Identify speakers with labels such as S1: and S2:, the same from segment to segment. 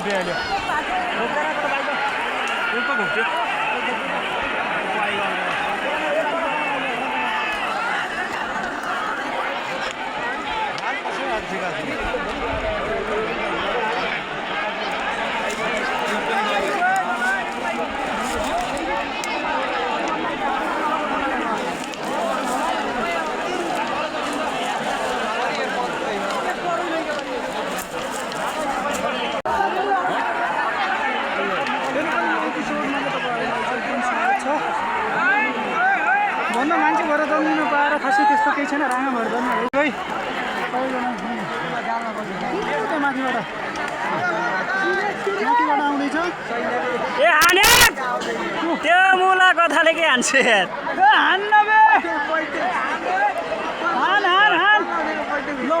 S1: घुम्थ्यो अहिले
S2: उल्टो घुम्थ्यो
S1: भन्न मान्छे भएर जन्मिनु पाएर खासै त्यस्तो केही छैन राँगा भएर जन्मिनु है माथिबाट आउँदैछ
S2: ए हाने त्यो मुला कथाले के हान्छ यार
S1: हान्न बे हान हान हान ल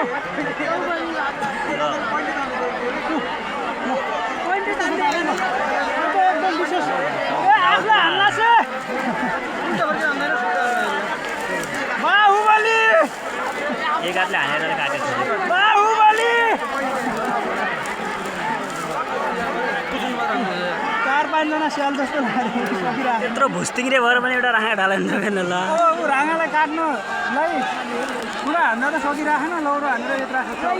S1: एकदम विशेष ए आफूलाई हान्ला से बाहुबली
S2: एक हातले हानेर काटेको छ
S1: बाहुबली 4-5 जना स्याल जस्तो लाग्यो
S2: यत्रो भुस्तिङ्रे भएर पनि एउटा राँगा ढालेन ल
S1: राँगालाई काट्नुलाई पुरा हान्न त सकिराखेन लौरो हानेर यत्र राखेको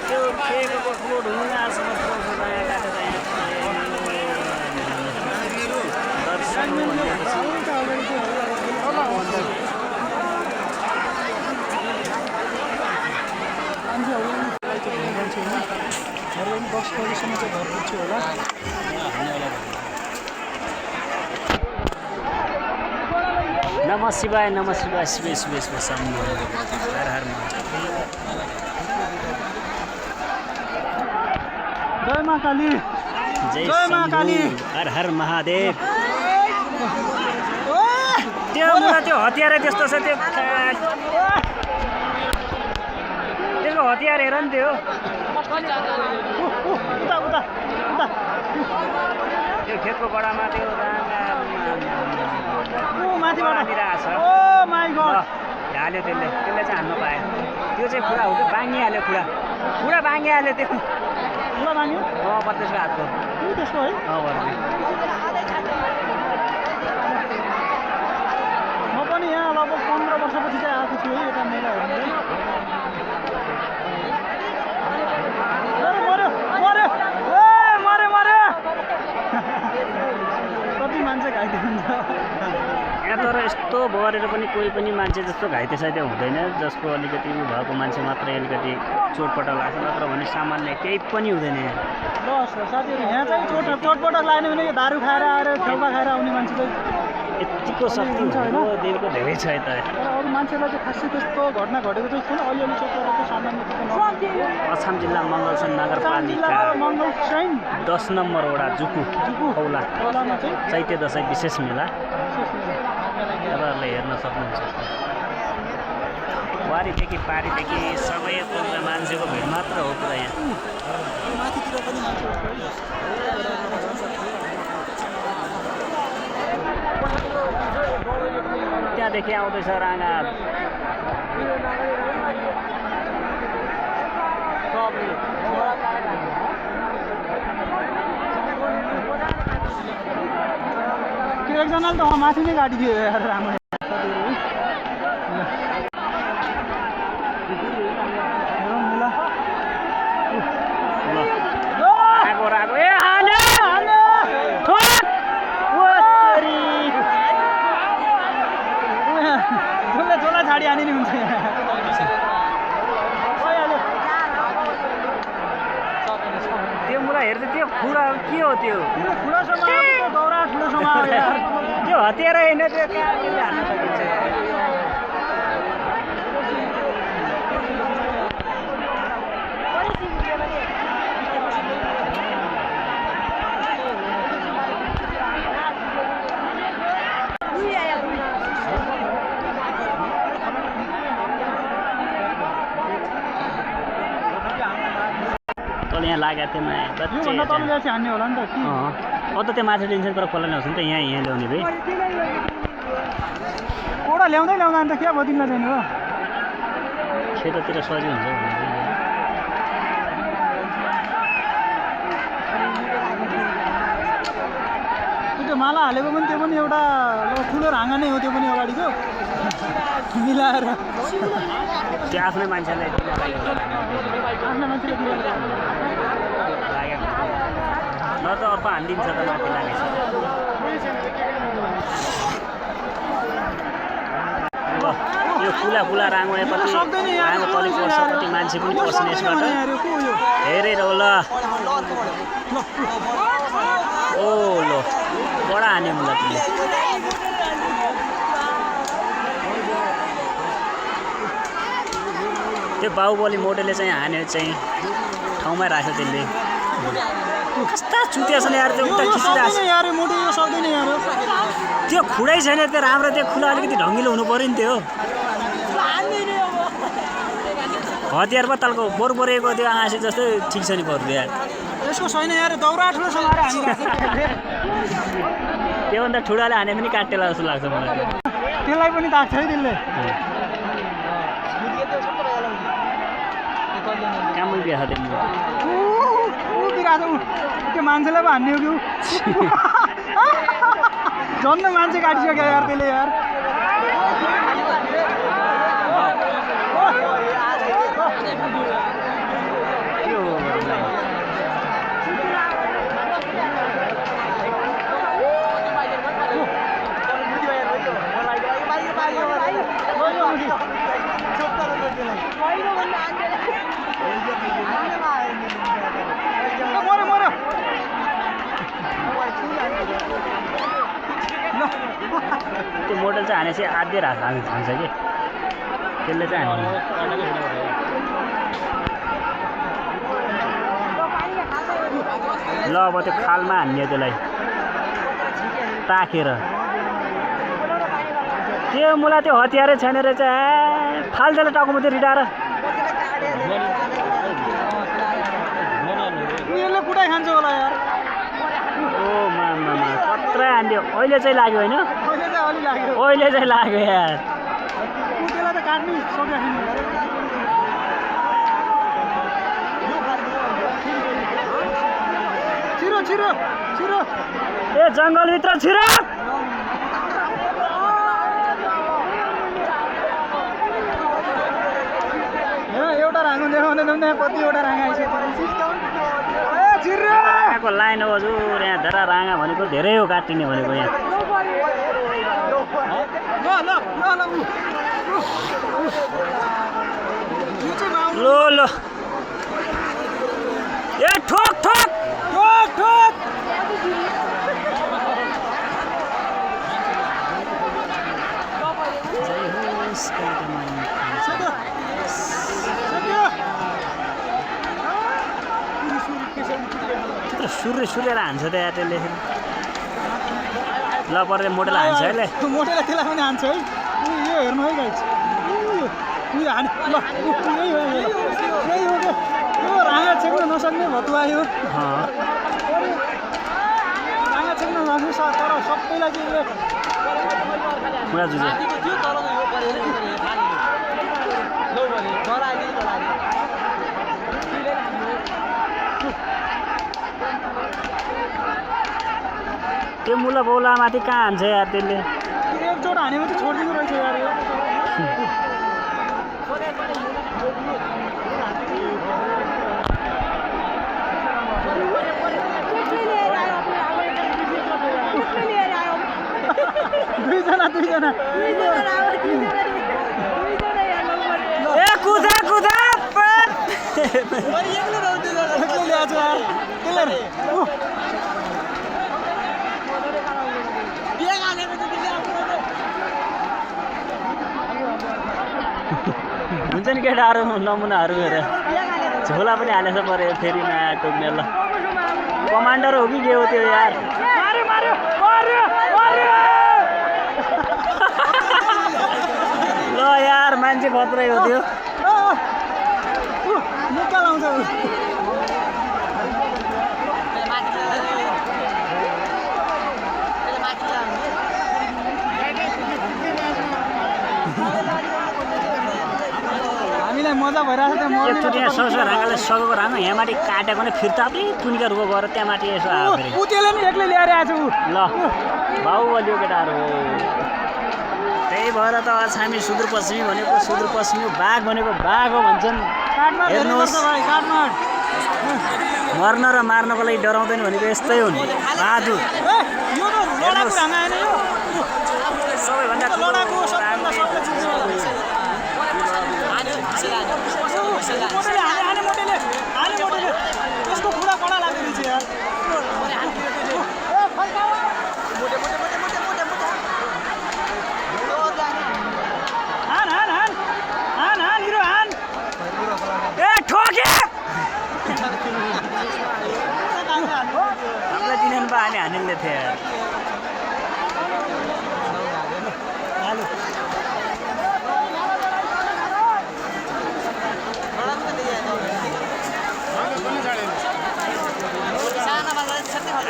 S2: त्यो खेको ठुलो ढुङ्गासम्म
S1: बस कहिलेसम्म चाहिँ घर पुग्छु होला
S2: नमः शिवाय शिव शिव शिव शम्भो हर हर
S1: जय मां काली
S2: जय मां काली हर हर महादेव त्यो मलाई त्यो हतियारै त्यस्तो छ त्यो त्यसको हतियार हेर नि त्यो त्यो खेतको गडामा त्यो
S1: माथिबाट
S2: हाल्यो त्यसले चाहिँ हान्नु पायो त्यो चाहिँ खुडा हो त्यो बाँगिहाल्यो खुडा बाँगिहाल्यो त्यो
S1: खुला बाँग्यो
S2: त्यसको हातको
S1: त्यसको है म पनि यहाँ लगभग 15 वर्षपछि चाहिँ आएको छु है यता मेला हेर्नु कति मान्छे घाइते हुन्छ
S2: यहाँ तर यस्तो भरेर पनि कोही पनि मान्छे जस्तो घाइते साइते हुँदैन जसको अलिकति भएको मान्छे मात्रै अलिकति चोटपटक लाग्छ नत्र भने सामान्य केही पनि हुँदैन यहाँ
S1: ल साथीहरू यहाँ चाहिँ चोटपटक लाग्ने भने दारू खाएर आएर ठेउका खाएर आउने मान्छे चाहिँ
S2: यतिको शक्ति हुन्छ होइन देवीको धेरै छ यता
S1: अरू मान्छेलाई चाहिँ खासै त्यस्तो घटना घटेको चाहिँ छैन अलिअलि चोटपटक सामान्य
S2: अछाम जिल्ला मङ्गलसैन नगरपालिका 10 नम्बर वडा जुकु खौला चैते दशैं विशेष मेला तपाईँहरूले हेर्न सक्नुहुन्छ वारीदेखि पारीदेखि सबै मान्छेको भिड मात्र हो पुरा यहाँ त्यहाँदेखि आउँदैछ राँगा
S1: एकजनाले त माथि नै गाडिदियो राम्रो झोला छाडी हानी नि हुन्छ
S2: त्यो मलाई हेर्दै त्यो खुडा के हो त्यो
S1: खुडासम्म दौरा ठुलोसम्म
S2: त्यो हतियार होइन त्यो कहाँले हान्न सकिन्छ यहाँ लागेको थियो
S1: बच्चे हान्ने होला नि त
S2: अझ त्यो माछा लिन्छ तर खोला ल्याउँछ नि त यहाँ ल्याउने भाइ
S1: ओडा ल्याउँदै ल्याउँदा अन्त क्या भयो तिमीलाई जानु हो
S2: खेततिर सजिलो हुन्छ भनेर
S1: त्यो माला हालेको पनि त्यो पनि एउटा ठुलो राँगा नै हो त्यो पनि अगाडिको मिलाएर
S2: त्यो आफ्नै मान्छेलाई
S1: आफ्ना मान्छेले
S2: न त अर्को हानिदिन्छ त माथि लागेछ यो खुला राङ्गोएपछि राङ्गो तलि पर्छ कति मान्छे पनि पर्छन् यसबाट हेरेर ल ओ ल बडा हान्यो मलाई तिमीले त्यो बाहुबली मोडेलले चाहिँ हान्यो चाहिँ ठाउँमै राख्यो त्यसले कस्ता चुतिया छन् यार त्यो उता खिचिरहेको त्यो खुडै छैन त्यो राम्रो त्यो खुला अलिकति ढङ्गिलो हुनु पऱ्यो नि त्यो हतियार पो तलको बोरबोरेको त्यो हाँसी जस्तै ठिक छ नि पर्यो यार
S1: यसको छैन यार दौरा ठुलो समाएर
S2: त्योभन्दा ठुलाले हाने पनि काटेला जस्तो लाग्छ मलाई
S1: त्यसलाई पनि ताक्छ है त्यसले
S2: कामै बिहा छ
S1: त्यो मान्छेलाई पो हान्ने हो कि झन् मान्छे काटिसक्यो यार त्यसले यार
S2: त्यो मोडल चाहिँ हानेपछि आधै हान्छ कि त्यसले चाहिँ हान्यो ल अब त्यो खालमा हान्ने त्यसलाई ताकेर त्यो मलाई त्यो हतियारै छैन रहेछ फाल्देला टाउकोमा त्यो रिटाएर
S1: यसले कुटाइ खान्छ होला यार
S2: ओ मामा कत्रै हान्दियो अहिले चाहिँ लाग्यो होइन अहिले चाहिँ लाग्यो यार
S1: त्यसलाई त काट्नै सक्यो छिरो छिरो छिरो
S2: ए जङ्गलभित्र छिरो
S1: एउटा राँगो देखाउँदै कतिवटा राँगा
S2: आइसक्यो लाइन हो हजुर यहाँ धरा राँगा भनेको धेरै हो काटिने भनेको यहाँ ल ल ए ठोक ठोक
S1: ठोक ठोक
S2: सुरेर हान्छ त यार त्यसले ल पर्दै मोटेला हान्छ है
S1: मोटेला त्यसलाई पनि हान्छ है यो हेर्नु है गाइस उयो हाने ल यही हो यो राँगा छेक्न नसक्ने भतुवा यो राँगा छेक्न नसक्ने तर सबैलाई चाहिँ
S2: पुरा जुझे त्यो मुला बौलामाथि कहाँ हान्छ यार त्यसले
S1: एकचोटि हानेमा चाहिँ छोडिदिनु रहेछ यार यो दुईजना
S2: ए कुदा कुदा हुन्छ नि केटाहरू नमुनाहरू हेर झोला पनि हालेछ पऱ्यो फेरि नयाँ टोक्ने ल कमान्डर हो कि के हो त्यो यार ल यार मान्छे खत्रै हो त्यो
S1: मुक्का लाउँछ मजा भइरहेको छ त्यहाँ
S2: एकचोटि यहाँ सरसर राँगाले सकेको राँगो यहाँ माथि काटेको भने फिर्ता पनि तुनिका रुखो गएर त्यहाँ माथि यसो आयो फेरि
S1: ऊ त्यसले नि एक्लै ल्याएर आएछ ऊ
S2: ल बाहुबली हो केटाहरू हो त्यही भएर त आज हामी सुदूरपश्चिमी भनेको सुदूरपश्चिमी बाघ भनेको बाघ हो भन्छन्
S1: काठमाड
S2: हेर्नुहोस्
S1: भाइ काठमाड
S2: मर्न र मार्नको लागि डराउँदैन भनेको यस्तै हो नि बहादुर
S1: यो त लडाकु राँगा हैन यो
S2: सबैभन्दा ठुलो
S1: लडाकु सबभन्दा सबले चिन्छ मोटेले यसको खुडा कडा लाग्दो रहेछ यार हान हिरो हान
S2: ए ठोके हामीलाई दिनेन बा हामी हानिले थिए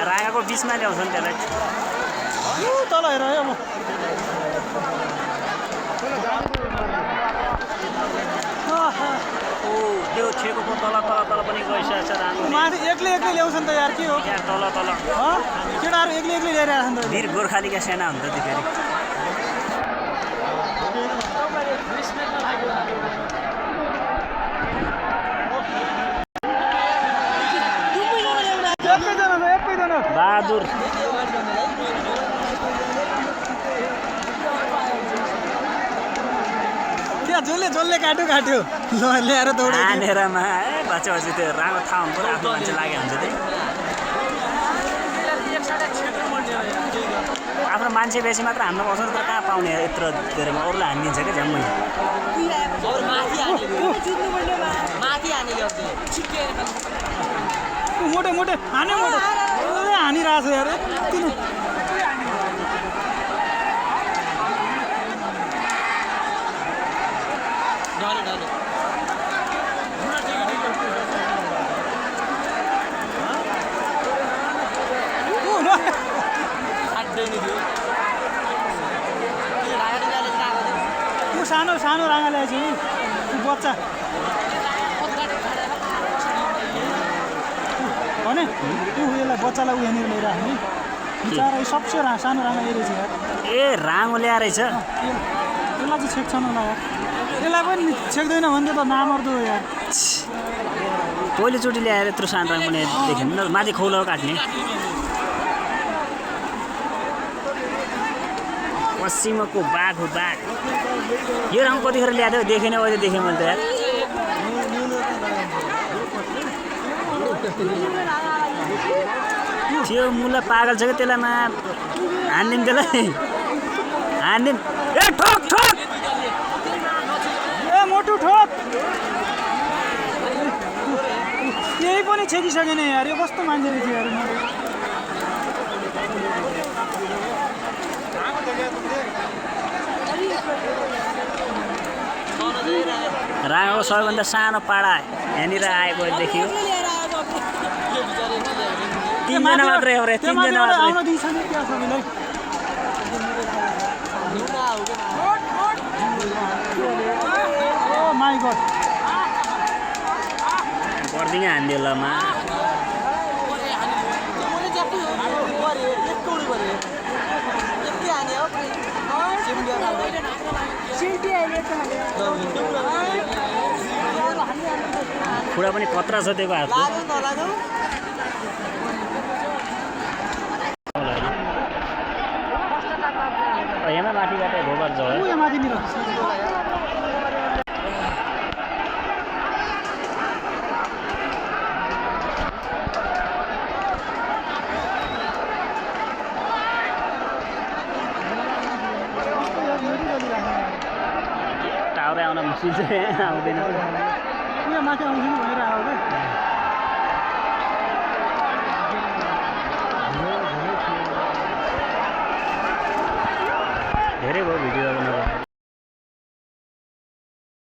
S2: राँगाको बिचमा ल्याउँछन् त्यसलाई
S1: तल हेर है अब
S2: त्यो छेको तल तल तल पनि गइसकेको छ राँगो
S1: माथि एक्लै ल्याउँछ नि त यार के हो
S2: यहाँ तल तल
S1: केटाहरू एक्लै ल्याएर आएछ नि त
S2: वीर गोर्खालीका सेना हुन्छ त्यो फेरि
S1: एकैजना
S2: बहादुर
S1: त्यहाँ जसले काट्यो ल ल्याएर दौडायो
S2: हानेरमा ए बच्चा त्यो राम्रो थाहा हुन्छ आफ्नो मान्छे लागेको हुन्छ त्यही आफ्नो मान्छे बेसी मात्र हान्न पाउँछ तर कहाँ पाउने यत्रो धेरैमा अरूलाई हानिदिन्छ क्या झ्याम्मै
S1: मोटे हानिरहेको छ यार किन सानो राँगा ल्याएछ बच्चा भने यसलाई बच्चालाई यहाँनिर ल्याएर हामी बिचरा सबसे सानो राँगा रहेछ यार
S2: ए राँगो ल्याएर रहेछ
S1: यसलाई चाहिँ छेक्छ होला यार यसलाई पनि छेक्दैन भने त नामर्दो हो यार
S2: पहिलोचोटि ल्याएर यत्रो सानो राँगो देख्यो नि माथि खौलो काट्ने पश्चिमको बाघ हो बाघ यो रङ कतिखेर ल्याएको देखेन अहिले देखेँ मैले त यार त्यो मुला पागल छ क्या त्यसलाई हानिदिउँ त्यसलाई हानिदिउँ ए ठोक ठोक
S1: ए मोटु ठोक यही पनि छेकिसकेन यार यो कस्तो मान्छे रहेछ यार
S2: राँगाको सबैभन्दा सानो पाडा यहाँनिर आएको देखियो तीनजना मात्रै हो रे तीनजना मात्रै
S1: माई गॉड
S2: पर्दिङ हान्दियो ल मा खुडा पनि खतरा छ त्यो हातको यहाँ माथिबाट घोबर छ टावर आउन मुस्किल छ आउँदैन
S1: माथि आउँछु भनेर आयो क्या
S2: धेरै भयो भिडियो